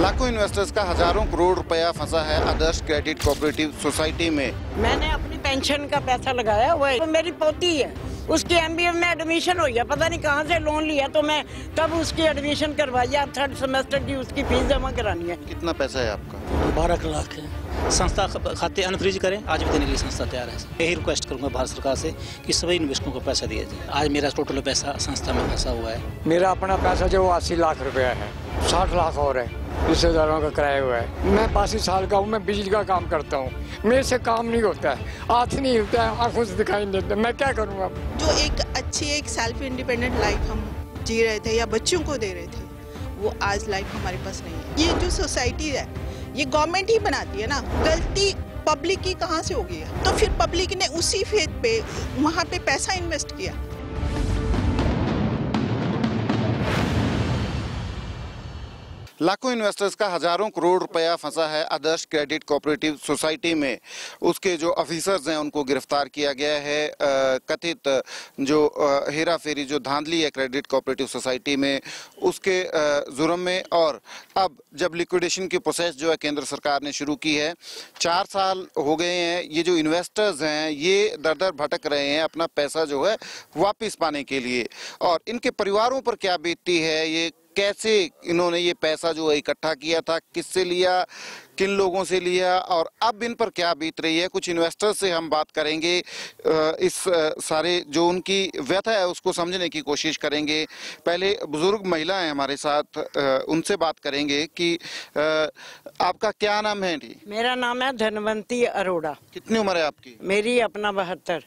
लाखों इन्वेस्टर्स का हजारों करोड़ रुपया फंसा है आदर्श क्रेडिट कोऑपरेटिव सोसाइटी में। मैंने अपनी पेंशन का पैसा लगाया हुआ है, तो मेरी पोती है, उसकी एमबीए में एडमिशन हुई है, पता नहीं कहाँ से लोन लिया, तो मैं तब उसकी एडमिशन करवाई। अब 3rd सेमेस्टर की उसकी फीस जमा करानी है। कितना पैसा है आपका? 12 लाख है। संस्था खाते अनफ्रीज करें, आज भी देने के लिए संस्था तैयार है। यही रिक्वेस्ट करूंगा भारत सरकार से कि सभी इन्वेस्टरों को पैसा दिया जाए। आज मेरा टोटल पैसा संस्था में फंसा हुआ है। मेरा अपना पैसा जो 80 लाख रुपया है, 60 लाख और है, रिश्तेदारों का किराया हुआ है। मैं 82 साल का हूँ, मैं बिजली का काम करता हूँ, मेरे से काम नहीं होता है, हाथ नहीं होता है, आंखों से दिखाई नहीं देता, मैं क्या करूँगा? जो एक अच्छी एक सेल्फ इंडिपेंडेंट लाइफ हम जी रहे थे या बच्चों को दे रहे थे, वो आज लाइफ हमारे पास नहीं है। ये जो सोसाइटी है ये गवर्नमेंट ही बनाती है ना, गलती पब्लिक की कहाँ से होगी? तो फिर पब्लिक ने उसी फेथ पे वहाँ पे पैसा इन्वेस्ट किया। लाखों इन्वेस्टर्स का हजारों करोड़ रुपया फंसा है आदर्श क्रेडिट कोऑपरेटिव सोसाइटी में। उसके जो ऑफिसर्स हैं उनको गिरफ्तार किया गया है। कथित जो हेरा फेरी जो धांधली है क्रेडिट कोऑपरेटिव सोसाइटी में, उसके जुर्म में। और अब जब लिक्विडेशन की प्रोसेस जो है केंद्र सरकार ने शुरू की है, 4 साल हो गए हैं, ये जो इन्वेस्टर्स हैं ये दर दर भटक रहे हैं अपना पैसा जो है वापस पाने के लिए। और इनके परिवारों पर क्या बीतती है, ये कैसे इन्होंने ये पैसा जो है इकट्ठा किया था, किससे लिया, किन लोगों से लिया, और अब इन पर क्या बीत रही है, कुछ इन्वेस्टर्स से हम बात करेंगे। इस सारे जो उनकी व्यथा है उसको समझने की कोशिश करेंगे। पहले बुजुर्ग महिला हैं हमारे साथ, उनसे बात करेंगे कि आपका क्या नाम है? मेरा नाम है धनवंती अरोड़ा। कितनी उम्र है आपकी? मेरी अपना 72।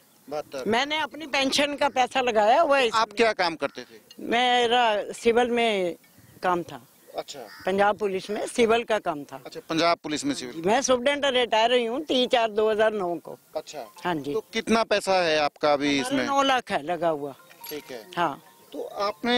मैंने अपनी पेंशन का पैसा लगाया हुआ है। आप क्या काम करते थे? मेरा सिविल में काम था। अच्छा। पंजाब पुलिस में सिविल का काम था। अच्छा, पंजाब पुलिस में सिविल। मैं सुप्रीडेंट रिटायर हुई हूँ 3/4/2009 को। अच्छा। हाँ जी। तो कितना पैसा है आपका अभी इसमें? 9 लाख है लगा हुआ। ठीक है। हाँ। तो आपने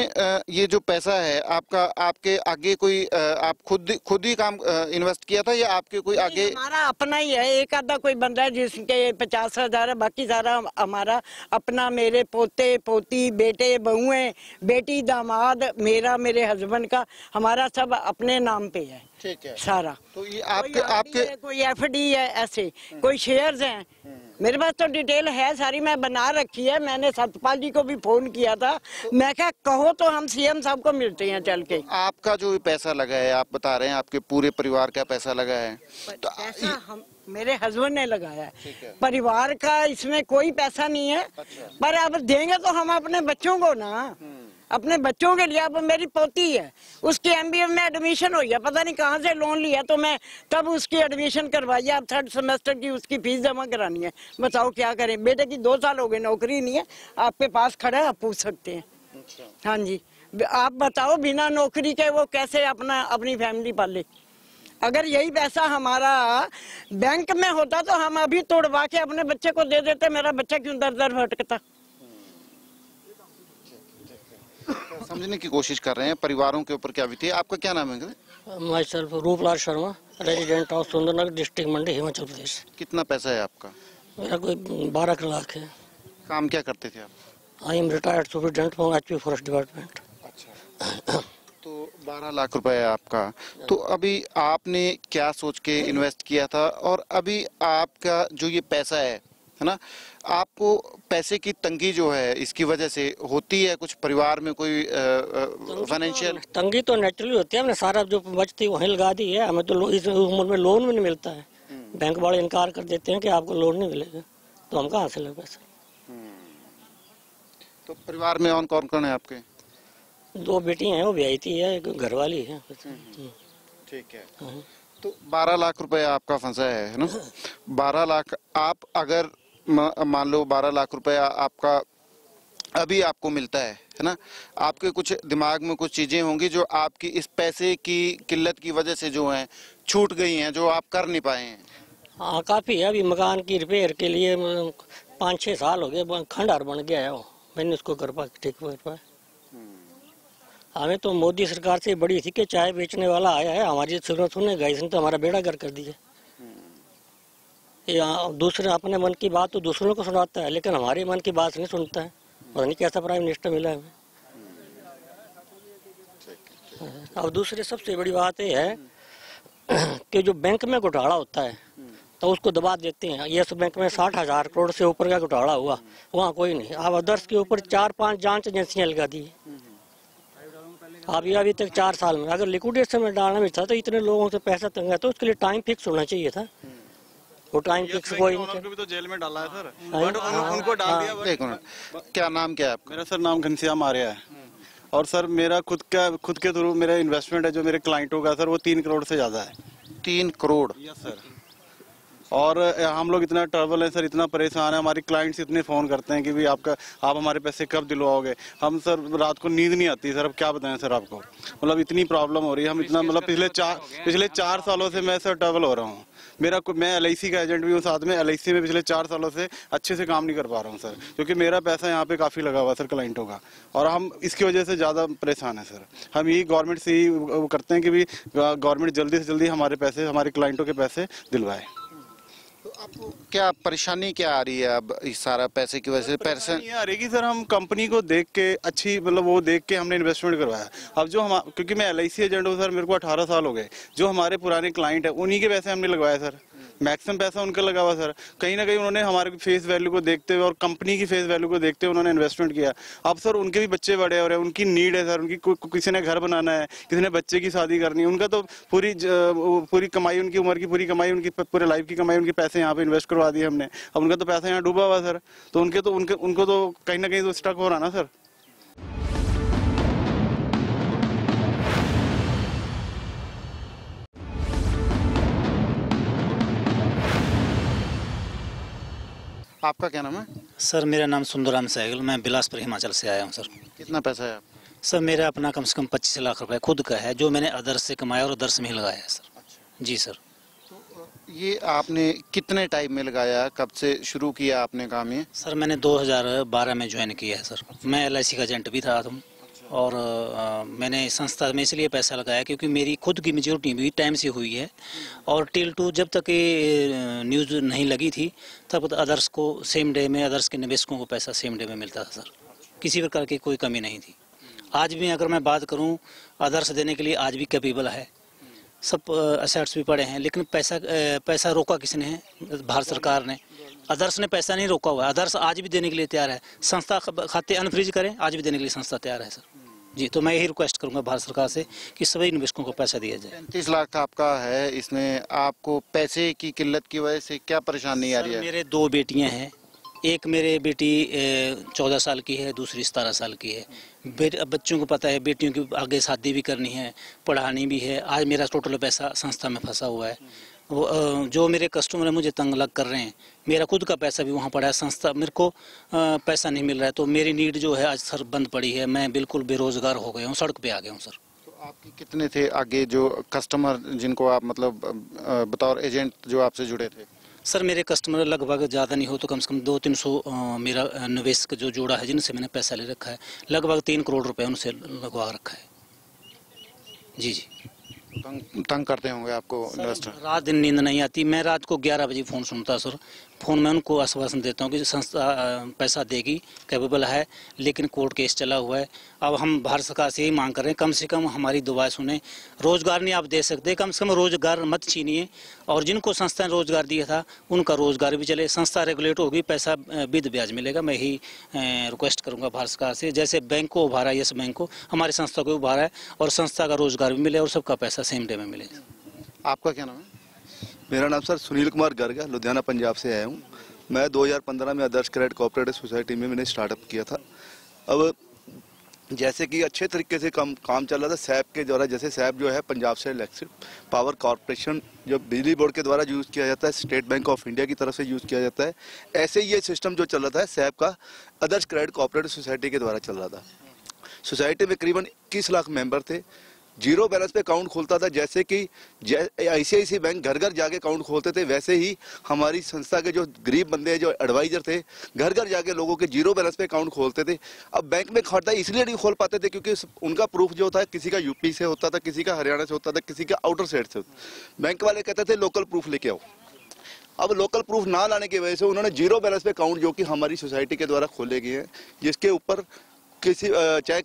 ये जो पैसा है आपका, आपके आगे कोई आप खुद ही काम इन्वेस्ट किया था या आपके कोई आगे? हमारा अपना ही है, एक आधा कोई बंदा है जिसके 50,000 है, बाकी सारा हमारा अपना। मेरे पोते पोती, बेटे बहुएं, बेटी दामाद, मेरे हस्बैंड का, हमारा सब अपने नाम पे है। ठीक है। सारा। तो ये आपके कोई एफडी है, ऐसे कोई शेयर्स हैं। मेरे पास तो डिटेल है सारी, मैं बना रखी है। मैंने सतपाल जी को भी फोन किया था, मैं क्या कहो तो हम सीएम साहब को मिलते हैं चल के। आपका जो पैसा लगा है, आप बता रहे हैं आपके पूरे परिवार का पैसा लगा है, तो पैसा हम मेरे हस्बैंड ने लगाया है, परिवार का इसमें कोई पैसा नहीं है। अच्छा। पर अब देंगे तो हम अपने बच्चों को ना, अपने बच्चों के लिए। अब मेरी पोती है, उसकी एमबीए में एडमिशन हुई है, पता नहीं कहाँ से लोन लिया, तो मैं तब उसकी एडमिशन करवाई। अब 3rd सेमेस्टर की उसकी फीस जमा करानी है। बताओ क्या करें? बेटे की 2 साल हो गए, नौकरी नहीं है। आपके पास खड़ा है, आप पूछ सकते हैं। हाँ जी, आप बताओ बिना नौकरी के वो कैसे अपनी फैमिली पाले? अगर यही पैसा हमारा बैंक में होता तो हम अभी तोड़वा के अपने बच्चे को दे देते। मेरा बच्चा क्यों दर दर भटकता? समझने की कोशिश कर रहे हैं परिवारों के ऊपर क्या बीती है। आपका क्या नाम है? Myself Rooplal Sharma, resident of Sundernagar, district Mandi, Himachal Pradesh. कितना पैसा है आपका? मेरा कोई 12 लाख है। काम क्या करते थे आप? I am retired superintendent from HP forest department. अच्छा। तो 12 लाख रुपए है आपका। तो अभी आपने क्या सोच के इन्वेस्ट किया था, और अभी आपका जो ये पैसा है ना, आपको पैसे की तंगी जो है इसकी वजह से होती है? कुछ परिवार में कोई फाइनेंशियल तंगी तो नेचुरली होती है। हमने सारा जो बचती वहीं लगा दी है। हमें तो इस उम्र में लोन भी नहीं मिलता है। बैंक वाले इनकार कर देते हैं कि आपको लोन नहीं मिलेगा, तो हम कहाँ से लेंगे पैसा? तो परिवार में और कौन कौन है आपके? 2 बेटी हैं, वो ब्याहती है, एक घरवाली है। ठीक है। तो 12 लाख रुपए आपका फंसा है ना? 12 लाख आप अगर मान लो 12 लाख रुपया आपका अभी आपको मिलता है ना, आपके कुछ दिमाग में कुछ चीजें होंगी जो आपकी इस पैसे की किल्लत की वजह से जो है छूट गई हैं, जो आप कर नहीं पाए हैं। हाँ, काफी है। अभी मकान की रिपेयर के लिए 5-6 साल हो गए, खंडहर बन गया है वो, मैंने उसको ठीक कर पाया। हमें तो मोदी सरकार से बड़ी थी कि चाय बेचने वाला आया है, हमारी सुनेगा, इसने तो हमारा बेड़ा गर्क कर दिया। दूसरे अपने मन की बात तो दूसरों को सुनाता है, लेकिन हमारे मन की बात नहीं सुनता है। पता नहीं कैसा प्राइम मिनिस्टर मिला है हमें। अब दूसरी सबसे बड़ी बात यह है कि जो बैंक में घोटाला होता है तो उसको दबा देते हैं। यस बैंक में 60,000 करोड़ से ऊपर का घोटाला हुआ, वहाँ कोई नहीं। अब अदर्स के ऊपर 4-5 जांच एजेंसियां लगा दी। अभी तक 4 साल में अगर लिक्विडेशन में डालना भी था तो इतने लोगों से पैसा तंगा तो उसके लिए टाइम फिक्स होना चाहिए था। वो टाइम फिक्स कोई नहीं। भी तो जेल में डाला है सर, बट उनको डाल दिया। एक मिनट, क्या नाम क्या है आपका? मेरा सर नाम घनश्याम आर्या है और सर मेरा खुद के थ्रू मेरा इन्वेस्टमेंट है जो मेरे क्लाइंटों का सर वो 3 करोड़ से ज्यादा है। 3 करोड़? Yes sir. और हम लोग इतना ट्रबल है सर, इतना परेशान है, हमारी क्लाइंट्स इतने फ़ोन करते हैं कि भाई आप हमारे पैसे कब दिलवाओगे। हम सर रात को नींद नहीं आती सर, अब क्या बताएं सर आपको, मतलब इतनी प्रॉब्लम हो रही है। हम इतना मतलब पिछले 4 सालों से मैं सर ट्रबल हो रहा हूँ। मैं LIC का एजेंट भी हूँ, साथ में LIC में पिछले 4 सालों से अच्छे से काम नहीं कर पा रहा हूँ सर, क्योंकि मेरा पैसा यहाँ पे काफ़ी लगा हुआ सर क्लाइंटों का, और हम इसकी वजह से ज़्यादा परेशान है सर। हम यही गवर्नमेंट से ही करते हैं कि भी गवर्नमेंट जल्दी से जल्दी हमारे पैसे, हमारे क्लाइंटों के पैसे दिलवाए। तो आपको क्या परेशानी क्या आ रही है अब इस सारा पैसे की वजह से? पैसे नहीं आ रही कि सर हम कंपनी को देख के अच्छी मतलब वो देख के हमने इन्वेस्टमेंट करवाया। अब जो हम, क्योंकि मैं LIC एजेंट हूँ सर, मेरे को 18 साल हो गए, जो हमारे पुराने क्लाइंट है उन्हीं के पैसे हमने लगवाया सर, मैक्सिमम पैसा उनका लगा हुआ सर। कहीं ना कहीं उन्होंने हमारे फेस वैल्यू को देखते हुए और कंपनी की फेस वैल्यू को देखते हुए उन्होंने इन्वेस्टमेंट किया। अब सर उनके भी बच्चे बड़े हो रहे हैं, उनकी नीड है सर, उनकी किसी ने घर बनाना है, किसी ने बच्चे की शादी करनी है, उनका तो पूरी कमाई, उनकी उम्र की पूरी कमाई, उनकी पूरे लाइफ की कमाई, उनके पैसे यहाँ पे इन्वेस्ट करवा दिए हमने। अब उनका तो पैसा यहाँ डूबा हुआ सर, तो उनको तो कहीं ना कहीं तो स्टक हो रहा ना सर। आपका क्या नाम है? सर मेरा नाम सुंदराम सहगल, मैं बिलासपुर हिमाचल से आया हूँ सर। कितना पैसा है आपका? सर मेरा अपना कम से कम 25 लाख रुपए खुद का है, जो मैंने अदर्स से कमाया और अदर्स में ही लगाया है सर। जी सर। ये आपने कितने टाइम में लगाया, कब से शुरू किया आपने काम ये? सर मैंने 2012 में ज्वाइन किया है सर। मैं LIC का एजेंट भी था और मैंने संस्था में इसलिए पैसा लगाया क्योंकि मेरी खुद की मेच्योरिटी भी टाइम से हुई है, और टिल टू जब तक ये न्यूज़ नहीं लगी थी तब अदर्स को सेम डे में, अदर्स के निवेशकों को पैसा सेम डे में मिलता था सर, किसी प्रकार की कोई कमी नहीं थी। आज भी अगर मैं बात करूं, अदर्स देने के लिए आज भी कैपेबल है, सब असेट्स भी पड़े हैं, लेकिन पैसा रोका किसने है? भारत सरकार ने। अदर्स ने पैसा नहीं रोका हुआ है, अदर्स आज भी देने के लिए तैयार है। संस्था खाते अनफ्रीज करें, आज भी देने के लिए संस्था तैयार है सर। जी, तो मैं यही रिक्वेस्ट करूंगा भारत सरकार से कि सभी निवेशकों को पैसा दिया जाए। 35 लाख आपका है, इसमें आपको पैसे की किल्लत की वजह से क्या परेशानी आ रही है? मेरे 2 बेटियां हैं, एक मेरे बेटी 14 साल की है, दूसरी 17 साल की है। बच्चों को पता है बेटियों की आगे शादी भी करनी है, पढ़ानी भी है। आज मेरा टोटल पैसा संस्था में फंसा हुआ है। वो जो मेरे कस्टमर है मुझे तंग लग कर रहे हैं, मेरा खुद का पैसा भी वहाँ पड़ा है, संस्था मेरे को पैसा नहीं मिल रहा है, तो मेरी नीड जो है आज सर बंद पड़ी है। मैं बिल्कुल बेरोजगार हो गया हूँ, सड़क पे आ गया हूँ सर। तो आपके कितने थे आगे जो कस्टमर जिनको आप मतलब बतौर एजेंट जो आपसे जुड़े थे? सर मेरे कस्टमर लगभग ज़्यादा नहीं हो तो कम से कम 200-300 मेरा निवेशक जो जोड़ा है जिनसे मैंने पैसा ले रखा है, लगभग 3 करोड़ रुपए उनसे लगवा रखा है। जी जी। तंग करते होंगे आपको इन्वेस्टर? रात दिन नींद नहीं आती। मैं रात को 11 बजे फ़ोन सुनता सर। फ़ोन में उनको आश्वासन देता हूँ कि संस्था पैसा देगी, कैपेबल है, लेकिन कोर्ट केस चला हुआ है। अब हम भारत सरकार से यही मांग कर रहे हैं, कम से कम हमारी दुआएं सुने। रोज़गार नहीं आप दे सकते, कम से कम रोज़गार मत छीनिए, और जिनको संस्था ने रोज़गार दिया था उनका रोज़गार भी चले। संस्था रेगुलेट होगी, पैसा विद ब्याज मिलेगा। मैं यही रिक्वेस्ट करूँगा भारत सरकार से, जैसे बैंक को उभारा, यस बैंक को, हमारी संस्था को उभारा है, और संस्था का रोज़गार भी मिले और सबका पैसा सेम डे में मिले। आपका क्या नाम है? मेरा नाम सर सुनील कुमार गर्ग है, लुधियाना पंजाब से आया हूँ। मैं 2015 में आदर्श क्रेडिट कोऑपरेटिव सोसाइटी में मैंने स्टार्टअप किया था। अब जैसे कि अच्छे तरीके से काम चल रहा था सैप के द्वारा। जैसे सैप जो है पंजाब से इलेक्ट्रिक पावर कॉरपोरेशन जो बिजली बोर्ड के द्वारा यूज़ किया जाता है, स्टेट बैंक ऑफ इंडिया की तरफ से यूज़ किया जाता है, ऐसे ही ये सिस्टम जो चल रहा था सैप का आदर्श क्रेडिट कोऑपरेटिव सोसाइटी के द्वारा चल रहा था। सोसाइटी में करीबन 21 लाख मेंबर थे। जीरो बैलेंस पे अकाउंट खोलता था, जैसे कि ICICI बैंक घर घर जाके अकाउंट खोलते थे, वैसे ही हमारी संस्था के जो गरीब बंदे जो एडवाइजर थे घर घर जाके लोगों के जीरो बैलेंस पे अकाउंट खोलते थे। अब बैंक में खाता इसलिए नहीं खोल पाते थे क्योंकि उनका प्रूफ जो था किसी का यूपी से होता था, किसी का हरियाणा से होता था, किसी का आउटर स्टेट से होता। बैंक वाले कहते थे लोकल प्रूफ लेके आओ। अब लोकल प्रूफ ना लाने की वजह से उन्होंने जीरो बैलेंस पे अकाउंट जो कि हमारी सोसाइटी के द्वारा खोले गए हैं, जिसके ऊपर किसी चाहे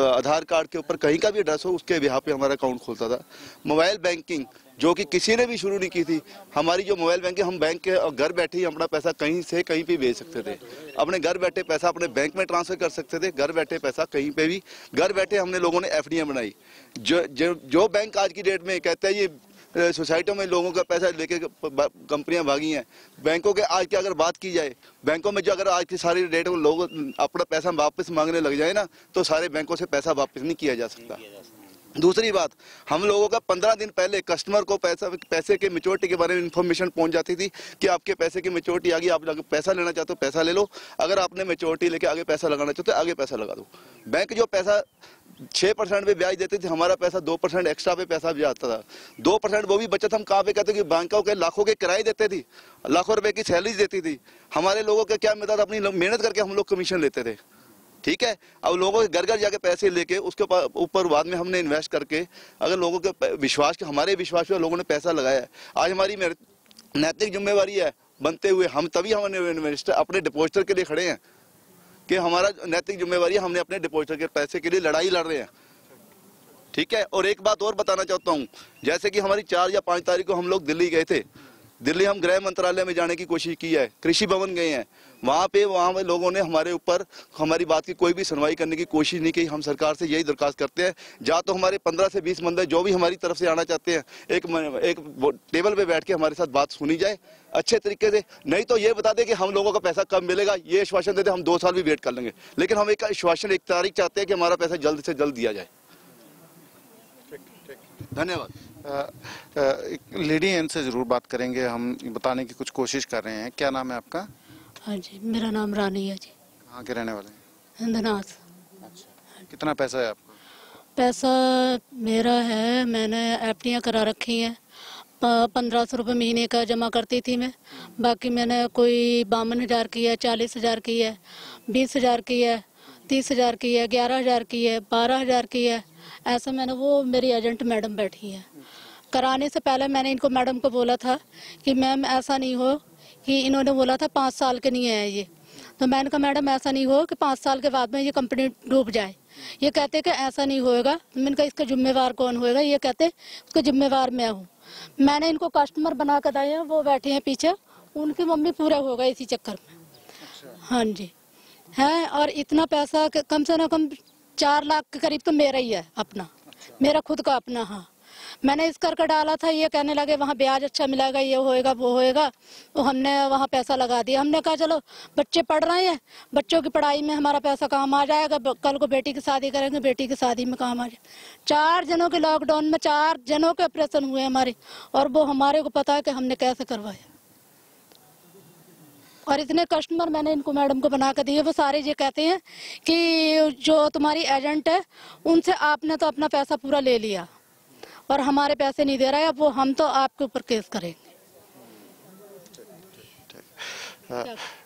आधार कार्ड के ऊपर कहीं का भी एड्रेस हो उसके बिहाफ पे हमारा अकाउंट खोलता था। मोबाइल बैंकिंग जो कि किसी ने भी शुरू नहीं की थी। हमारी जो मोबाइल बैंकिंग, हम बैंक के घर बैठे ही अपना पैसा कहीं से कहीं पे भेज सकते थे, अपने घर बैठे पैसा अपने बैंक में ट्रांसफर कर सकते थे, घर बैठे पैसा कहीं पे भी, घर बैठे हमने लोगों ने एफडीआई बनाई। जो बैंक आज की डेट में कहता है ये सोसाइटियों में लोगों का पैसा लेके कंपनियां भागी हैं। बैंकों के आज की अगर बात की जाए, बैंकों में जो अगर आज की सारी डेट में लोग अपना पैसा वापस मांगने लग जाए ना, तो सारे बैंकों से पैसा वापस नहीं किया जा सकता। दूसरी बात, हम लोगों का 15 दिन पहले कस्टमर को पैसे के मैच्योरिटी के बारे में इन्फॉर्मेशन पहुंच जाती थी कि आपके पैसे की मैच्योरिटी आ गई, आप पैसा लेना चाहते हो पैसा ले लो, अगर आपने मैच्योरिटी लेके आगे पैसा लगाना चाहते हो आगे पैसा लगा दो। बैंक जो पैसा 6% पे ब्याज देते थे, हमारा पैसा 2% एक्स्ट्रा पे पैसा भी आता था। 2% वो भी बचत हम कहाँ पे कहते कि बैंकों के लाखों के किराए देते थी, लाखों रुपए की सैलरी देती थी। हमारे लोगों का क्या मिलता था, अपनी मेहनत करके हम लोग कमीशन लेते थे। ठीक है, अब लोगों के घर घर जाके पैसे लेके उसके ऊपर बाद में हमने इन्वेस्ट करके, अगर लोगों के विश्वास के, हमारे विश्वास पे लोगों ने पैसा लगाया है, आज हमारी नैतिक जिम्मेवारी है बनते हुए हम तभी हमने इन्वेस्टर अपने डिपॉजिटर के लिए खड़े हैं कि हमारा नैतिक जिम्मेवारी है, हमने अपने डिपॉजिटर के पैसे के लिए लड़ाई लड़ रहे हैं। ठीक है, और एक बात और बताना चाहता हूँ, जैसे कि हमारी 4 या 5 तारीख को हम लोग दिल्ली गए थे, दिल्ली हम गृह मंत्रालय में जाने की कोशिश की है, कृषि भवन गए हैं, वहाँ पे लोगों ने हमारे ऊपर हमारी बात की कोई भी सुनवाई करने की कोशिश नहीं की। हम सरकार से यही दरखास्त करते हैं, या तो हमारे 15 से 20 बंदे जो भी हमारी तरफ से आना चाहते हैं, एक टेबल पे बैठ के हमारे साथ बात सुनी जाए अच्छे तरीके से, नहीं तो ये बता दें कि हम लोगों का पैसा कब मिलेगा, ये आश्वासन देते हम 2 साल भी वेट कर लेंगे, लेकिन हम एक आश्वासन, एक तारीख चाहते हैं कि हमारा पैसा जल्द से जल्द दिया जाए। धन्यवाद। लेडी एन से जरूर बात करेंगे, हम बताने की कुछ कोशिश कर रहे हैं। क्या नाम है आपका? हाँ जी, मेरा नाम रानी है जी। कहाँ के रहने वाले हैं? इंदनास। अच्छा, कितना पैसा है आपका? पैसा मेरा है, मैंने एफडीआई करा रखी है, 1500 रुपये महीने का जमा करती थी मैं, बाकी मैंने कोई 52,000 की है, 40,000 की है, 20,000 की है, 30,000 की है, 11,000 की है, 12,000 की है, ऐसा मैंने, वो मेरी एजेंट मैडम बैठी है। कराने से पहले मैंने इनको मैडम को बोला था कि मैम ऐसा नहीं हो कि, इन्होंने बोला था 5 साल के नहीं है ये, तो मैंने कहा मैडम ऐसा नहीं हो कि 5 साल के बाद में ये कंपनी डूब जाए। ये कहते कि ऐसा नहीं होएगा। मैंने कहा इसका जिम्मेवार कौन होएगा? ये कहते उसका जिम्मेवार मैं हूँ। मैंने इनको कस्टमर बना कर दिए हैं, वो बैठे हैं पीछे, उनकी मम्मी पूरा हो गए इसी चक्कर में। हाँ जी है, और इतना पैसा कम से कम 4 लाख के करीब तो मेरा ही है अपना, मेरा खुद का अपना। हाँ, मैंने इस करके डाला था, ये कहने लगे वहाँ ब्याज अच्छा मिलेगा, ये होएगा वो होएगा, तो हमने वहाँ पैसा लगा दिया। हमने कहा चलो बच्चे पढ़ रहे हैं, बच्चों की पढ़ाई में हमारा पैसा काम आ जाएगा, कल को बेटी की शादी करेंगे, बेटी की शादी में काम आ जाए। 4 जनों के लॉकडाउन में 4 जनों के ऑपरेशन हुए हमारे, और वो हमारे को पता है कि हमने कैसे करवाया। और इतने कस्टमर मैंने इनको मैडम को बना कर दिए, वो सारे ये कहते हैं कि जो तुम्हारी एजेंट है उनसे आपने तो अपना पैसा पूरा ले लिया और हमारे पैसे नहीं दे रहा है, अब वो हम तो आपके ऊपर केस करेंगे।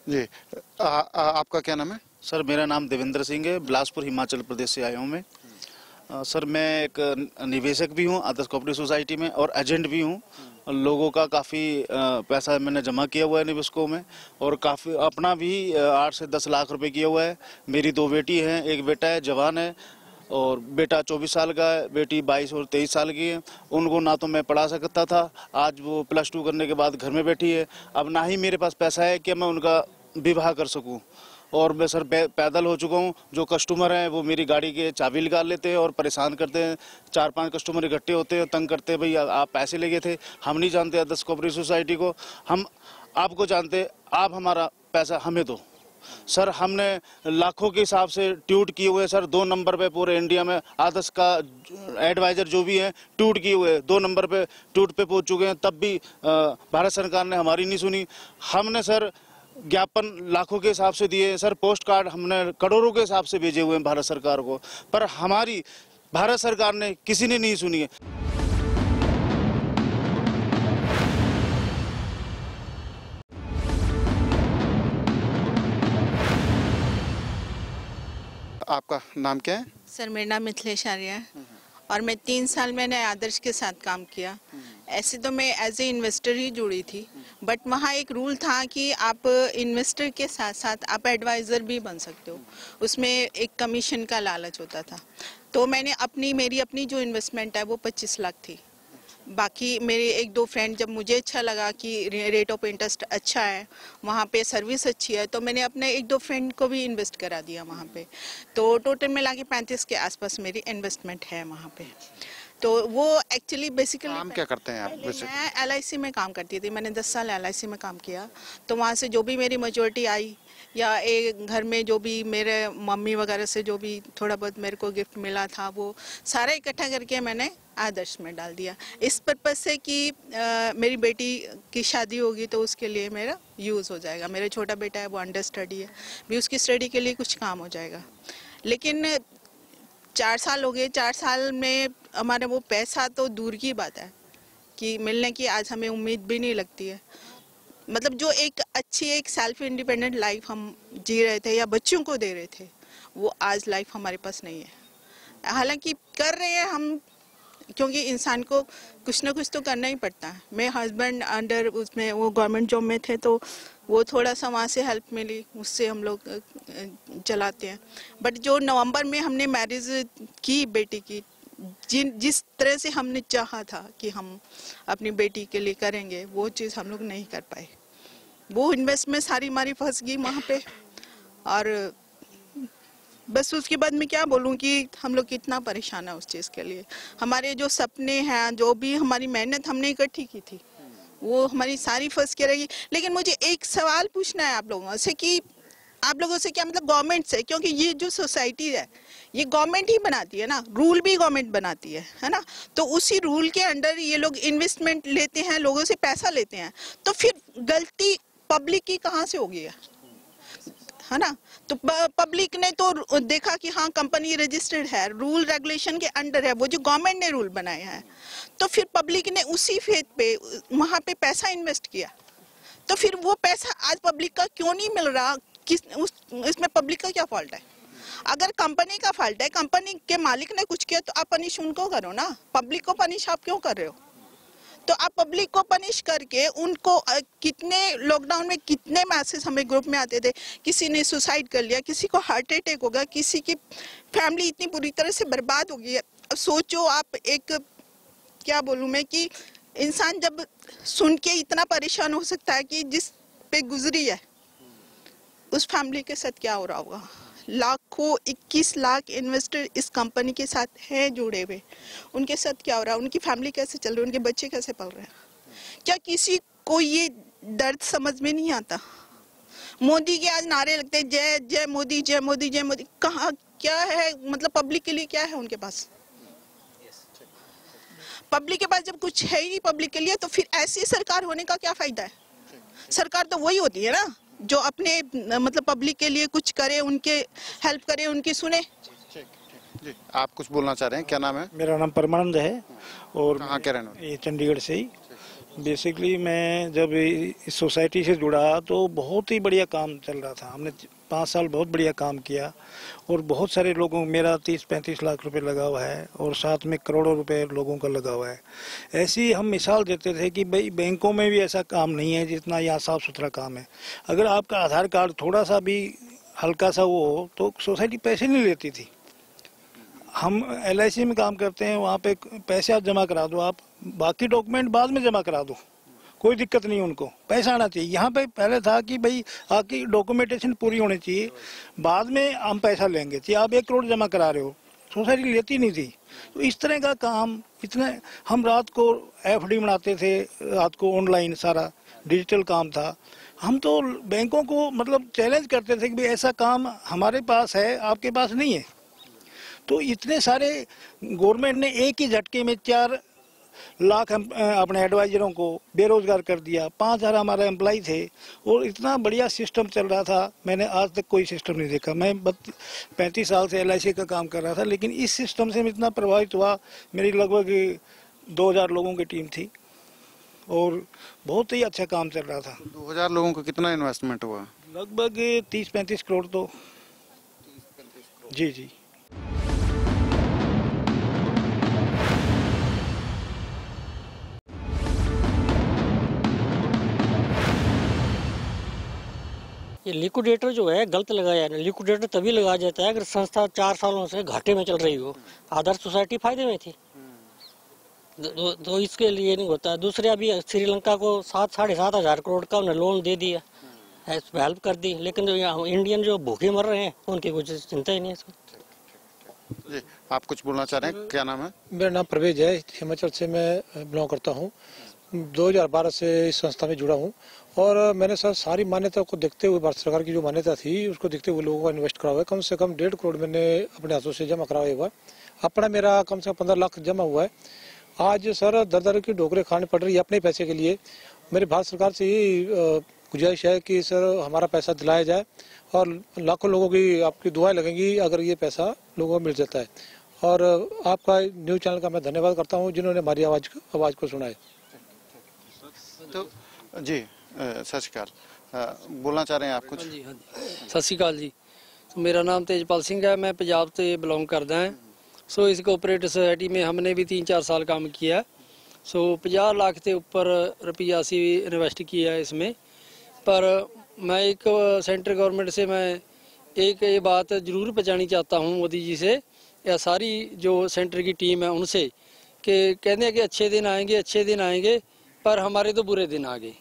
जी आपका क्या नाम है? सर मेरा नाम देवेंद्र सिंह है, बिलासपुर हिमाचल प्रदेश से आया हूँ मैं। सर मैं एक निवेशक भी हूँ आदर्श कोऑपरेटिव सोसाइटी में और एजेंट भी हूँ। लोगों का काफ़ी पैसा मैंने जमा किया हुआ है निवेशकों में, और काफ़ी अपना भी 8 से 10 लाख रुपए किया हुआ है। मेरी 2 बेटी हैं, एक बेटा है जवान है, और बेटा 24 साल का है, बेटी 22 और 23 साल की है। उनको ना तो मैं पढ़ा सकता था, आज वो +2 करने के बाद घर में बैठी है। अब ना ही मेरे पास पैसा है कि मैं उनका विवाह कर सकूं, और मैं सर पैदल हो चुका हूं। जो कस्टमर हैं वो मेरी गाड़ी के चाबी निकाल लेते हैं और परेशान करते हैं। 4-5 कस्टमर इकट्ठे होते हैं, तंग करते हैं, भाई आप पैसे ले गए थे, हम नहीं जानते आदर्श कोऑपरेटिव सोसाइटी को, हम आपको जानते, आप हमारा पैसा हमें दो। सर हमने लाखों के हिसाब से ट्वीट किए हुए सर, 2 नंबर पे पूरे इंडिया में आदर्श का एडवाइजर जो भी है ट्वीट किए हुए 2 नंबर पे ट्वीट पे पहुंच चुके हैं, तब भी भारत सरकार ने हमारी नहीं सुनी। हमने सर ज्ञापन लाखों के हिसाब से दिए सर, पोस्ट कार्ड हमने करोड़ों के हिसाब से भेजे हुए हैं भारत सरकार को, पर हमारी भारत सरकार ने किसी ने नहीं सुनी है। आपका नाम क्या है? सर मेरा नाम मिथिलेश आर्य है और मैं 3 साल मैंने आदर्श के साथ काम किया। ऐसे तो मैं एज ए इन्वेस्टर ही जुड़ी थी, बट वहाँ एक रूल था कि आप इन्वेस्टर के साथ साथ आप एडवाइज़र भी बन सकते हो, उसमें एक कमीशन का लालच होता था। तो मैंने मेरी अपनी जो इन्वेस्टमेंट है वो 25 लाख थी, बाकी मेरे एक दो फ्रेंड, जब मुझे अच्छा लगा कि रेट ऑफ इंटरेस्ट अच्छा है, वहाँ पे सर्विस अच्छी है, तो मैंने अपने एक दो फ्रेंड को भी इन्वेस्ट करा दिया वहाँ पे। तो टोटल मिला के 35 के आसपास मेरी इन्वेस्टमेंट है वहाँ पे। तो वो एक्चुअली बेसिकली काम क्या करते हैं आप? मैं LIC में काम करती थी, मैंने 10 साल LIC में काम किया। तो वहाँ से जो भी मेरी मेजोरिटी आई या एक घर में जो भी मेरे मम्मी वगैरह से जो भी थोड़ा बहुत मेरे को गिफ्ट मिला था, वो सारा इकट्ठा करके मैंने आदर्श में डाल दिया, इस पर्पज़ से कि मेरी बेटी की शादी होगी तो उसके लिए मेरा यूज़ हो जाएगा। मेरा छोटा बेटा है, वो अंडर स्टडी है, भी उसकी स्टडी के लिए कुछ काम हो जाएगा। लेकिन 4 साल हो गए, 4 साल में हमारे वो पैसा तो दूर की बात है कि मिलने की आज हमें उम्मीद भी नहीं लगती है। मतलब जो एक अच्छी एक सेल्फ इंडिपेंडेंट लाइफ हम जी रहे थे या बच्चों को दे रहे थे, वो आज लाइफ हमारे पास नहीं है। हालांकि कर रहे हैं हम, क्योंकि इंसान को कुछ ना कुछ तो करना ही पड़ता है। मेरे हस्बैंड अंडर उसमें वो गवर्नमेंट जॉब में थे, तो वो थोड़ा सा वहाँ से हेल्प मिली, उससे हम लोग चलाते हैं। बट जो नवंबर में हमने मैरिज की बेटी की, जिस तरह से हमने चाहा था कि हम अपनी बेटी के लिए करेंगे, वो चीज़ हम लोग नहीं कर पाए। वो इन्वेस्टमेंट सारी हमारी फंस गई वहाँ पे। और बस उसके बाद मैं क्या बोलूँ कि हम लोग कितना परेशान है उस चीज़ के लिए। हमारे जो सपने हैं, जो भी हमारी मेहनत हमने इकट्ठी की थी, वो हमारी सारी फंस के रही। लेकिन मुझे एक सवाल पूछना है आप लोगों से कि आप लोगों से क्या मतलब गवर्नमेंट से, क्योंकि ये जो सोसाइटी है ये गवर्नमेंट ही बनाती है ना, रूल भी गवर्नमेंट बनाती है ना। तो उसी रूल के अंडर ये लोग इन्वेस्टमेंट लेते हैं, लोगों से पैसा लेते हैं, तो फिर गलती पब्लिक की कहाँ से होगी है ना। तो पब्लिक ने तो देखा कि हाँ कंपनी रजिस्टर्ड है, रूल रेगुलेशन के अंडर है, वो जो गवर्नमेंट ने रूल बनाए हैं, तो फिर पब्लिक ने उसी फेथ पे वहाँ पे पैसा इन्वेस्ट किया। तो फिर वो पैसा आज पब्लिक का क्यों नहीं मिल रहा? इसमें पब्लिक का क्या फॉल्ट है? अगर कंपनी का फॉल्ट है, कंपनी के मालिक ने कुछ किया, तो आप पनिश उनको करो ना, पब्लिक को पनिश आप क्यों कर रहे हो? तो आप पब्लिक को पनिश करके उनको, कितने लॉकडाउन में कितने मैसेज हमें ग्रुप में आते थे, किसी ने सुसाइड कर लिया, किसी को हार्ट अटैक हो गया, किसी की फैमिली इतनी बुरी तरह से बर्बाद हो गई है। अब सोचो आप, एक क्या बोलूँ मैं कि इंसान जब सुन के इतना परेशान हो सकता है कि जिस पे गुजरी है उस फैमिली के साथ क्या हो रहा होगा। लाखों 21 लाख इन्वेस्टर इस कंपनी के साथ हैं जुड़े हुए, उनके साथ क्या हो रहा है, उनकी फैमिली कैसे चल रही है, उनके बच्चे कैसे पल रहे हैं? क्या किसी को ये दर्द समझ में नहीं आता? मोदी के आज नारे लगते हैं, जय जय मोदी, जय मोदी, जय मोदी। कहाँ क्या है, मतलब पब्लिक के लिए क्या है उनके पास? पब्लिक के पास जब कुछ है ही नहीं पब्लिक के लिए, तो फिर ऐसी सरकार होने का क्या फायदा है? सरकार तो वही होती है ना जो अपने मतलब पब्लिक के लिए कुछ करे, उनके हेल्प करे, उनकी सुने। जी, आप कुछ बोलना चाह रहे हैं, क्या नाम है? मेरा नाम परमानंद है और कहाँ के रहने वाले? ये चंडीगढ़ से ही। बेसिकली मैं जब इस सोसाइटी से जुड़ा तो बहुत ही बढ़िया काम चल रहा था। हमने 5 साल बहुत बढ़िया काम किया और बहुत सारे लोगों, मेरा 30-35 लाख रुपए लगा हुआ है और साथ में करोड़ों रुपए लोगों का लगा हुआ है। ऐसी हम मिसाल देते थे कि भाई बैंकों में भी ऐसा काम नहीं है जितना यहाँ साफ सुथरा काम है। अगर आपका आधार कार्ड थोड़ा सा भी हल्का सा वो हो तो सोसाइटी पैसे नहीं लेती थी। हम LIC में काम करते हैं, वहाँ पे पैसे आप जमा करा दो, आप बाकी डॉक्यूमेंट बाद में जमा करा दो, कोई दिक्कत नहीं, उनको पैसा आना चाहिए। यहाँ पे पहले था कि भाई आपकी डॉक्यूमेंटेशन पूरी होनी चाहिए, बाद में हम पैसा लेंगे। चाहिए आप 1 करोड़ जमा करा रहे हो, सोसाइटी लेती नहीं थी। तो इस तरह का काम, इतने हम रात को FD बनाते थे, रात को ऑनलाइन सारा डिजिटल काम था। हम तो बैंकों को मतलब चैलेंज करते थे कि भाई ऐसा काम हमारे पास है, आपके पास नहीं है। तो इतने सारे गवर्नमेंट ने एक ही झटके में 4 लाख अपने एडवाइजरों को बेरोजगार कर दिया। 5000 हमारे एम्प्लॉय थे और इतना बढ़िया सिस्टम चल रहा था, मैंने आज तक कोई सिस्टम नहीं देखा। मैं 35 साल से LIC का काम कर रहा था, लेकिन इस सिस्टम से मैं इतना प्रभावित हुआ। मेरी लगभग 2000 लोगों की टीम थी और बहुत ही अच्छा काम चल रहा था। 2000 लोगों को कितना इन्वेस्टमेंट हुआ? लगभग 30-35 करोड़। तो जी जी। ये लिक्विडेटर जो है गलत लगाया है। लिक्विडेटर तभी लगाया जाता है अगर संस्था 4 सालों से घाटे में चल रही हो। आदर्श सोसाइटी फायदे में थी, तो इसके लिए नहीं होता। दूसरे अभी श्रीलंका को 7-7.5 हजार करोड़ का उन्हें लोन दे दिया, हेल्प कर दी, लेकिन जो यहाँ इंडियन जो भूखे मर रहे हैं उनकी कुछ चिंता ही नहीं है। जी, आप कुछ बोलना चाह रहे हैं? क्या नाम है? मेरा नाम परवेज है, हिमाचल से मैं बिलोंग करता हूँ। 2012 से इस संस्था में जुड़ा हूँ और मैंने सर सारी मान्यता को देखते हुए, भारत सरकार की जो मान्यता थी उसको देखते हुए लोगों को इन्वेस्ट करा हुआ है। कम से कम 1.5 करोड़ मैंने अपने हाथों से जमा कराया हुआ है। अपना मेरा कम से कम 15 लाख जमा हुआ है। आज सर दर की ठोकरें खानी पड़ रही है अपने पैसे के लिए। मेरी भारत सरकार से यही गुजारिश है कि सर हमारा पैसा दिलाया जाए और लाखों लोगों की आपकी दुआएं लगेंगी अगर ये पैसा लोगों को मिल जाता है। और आपका न्यूज़ चैनल का मैं धन्यवाद करता हूँ जिन्होंने हमारी आवाज़ को सुना है। तो जी सत श्री अकाल, बोलना चाह रहे हैं आप कुछ? हाँ जी, सत श्री अकाल जी। तो मेरा नाम तेजपाल सिंह है, मैं पंजाब से बिलोंग करता है। सो इस कोऑपरेटिव सोसाइटी में हमने भी 3-4 साल काम किया। सो 50 लाख के ऊपर रुपया असी इन्वेस्ट किया है इसमें। पर मैं एक सेंट्रल गवर्नमेंट से मैं एक ये बात ज़रूर पहुँचानी चाहता हूँ मोदी जी से या सारी जो सेंटर की टीम है उनसे, कि कहते हैं कि अच्छे दिन आएंगे पर हमारे तो बुरे दिन आ गए।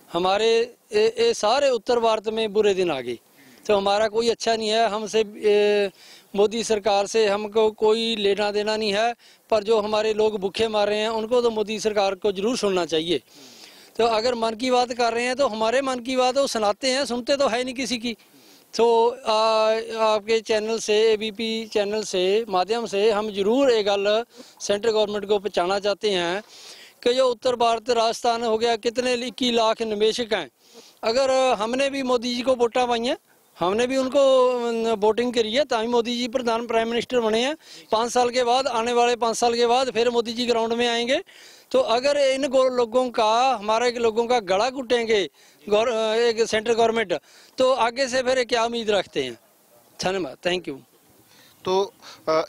हमारे ये सारे उत्तर भारत में बुरे दिन आ गए, तो हमारा कोई अच्छा नहीं है। हमसे मोदी सरकार से हमको कोई लेना देना नहीं है, पर जो हमारे लोग भूखे मार रहे हैं उनको तो मोदी सरकार को जरूर सुनना चाहिए। तो अगर मन की बात कर रहे हैं तो हमारे मन की बात वो सुनाते हैं, सुनते तो है नहीं किसी की। तो आपके चैनल से, ABP चैनल से माध्यम से हम जरूर ये गल सेंट्रल गवर्नमेंट को पहुँचाना चाहते हैं कि जो उत्तर भारत राजस्थान हो गया, कितने 21 लाख निवेशक हैं। अगर हमने भी मोदी जी को वोटा पाई हैं, हमने भी उनको वोटिंग करी है, तभी मोदी जी प्रधान प्राइम मिनिस्टर बने हैं। 5 साल के बाद, आने वाले 5 साल के बाद फिर मोदी जी ग्राउंड में आएंगे। तो अगर इन लोगों का, हमारे लोगों का गला घुटेंगे एक सेंट्रल गवर्नमेंट, तो आगे से फिर क्या उम्मीद रखते हैं? धन्यवाद, थैंक यू। तो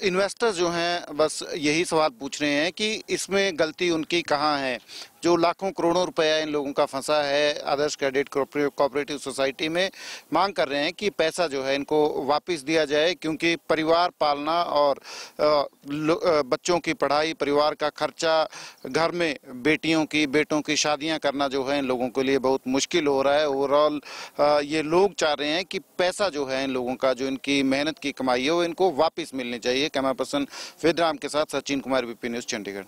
इन्वेस्टर जो हैं बस यही सवाल पूछ रहे हैं कि इसमें गलती उनकी कहाँ है। जो लाखों करोड़ों रुपया इन लोगों का फंसा है आदर्श क्रेडिट कोऑपरेटिव सोसाइटी में, मांग कर रहे हैं कि पैसा जो है इनको वापस दिया जाए, क्योंकि परिवार पालना और बच्चों की पढ़ाई, परिवार का खर्चा, घर में बेटों की शादियां करना जो है इन लोगों के लिए बहुत मुश्किल हो रहा है। ओवरऑल ये लोग चाह रहे हैं कि पैसा जो है इन लोगों का, जो इनकी मेहनत की कमाई है, वो इनको वापस मिलनी चाहिए। कैमरा पर्सन वेदराम के साथ सचिन कुमार, BP न्यूज़, चंडीगढ़।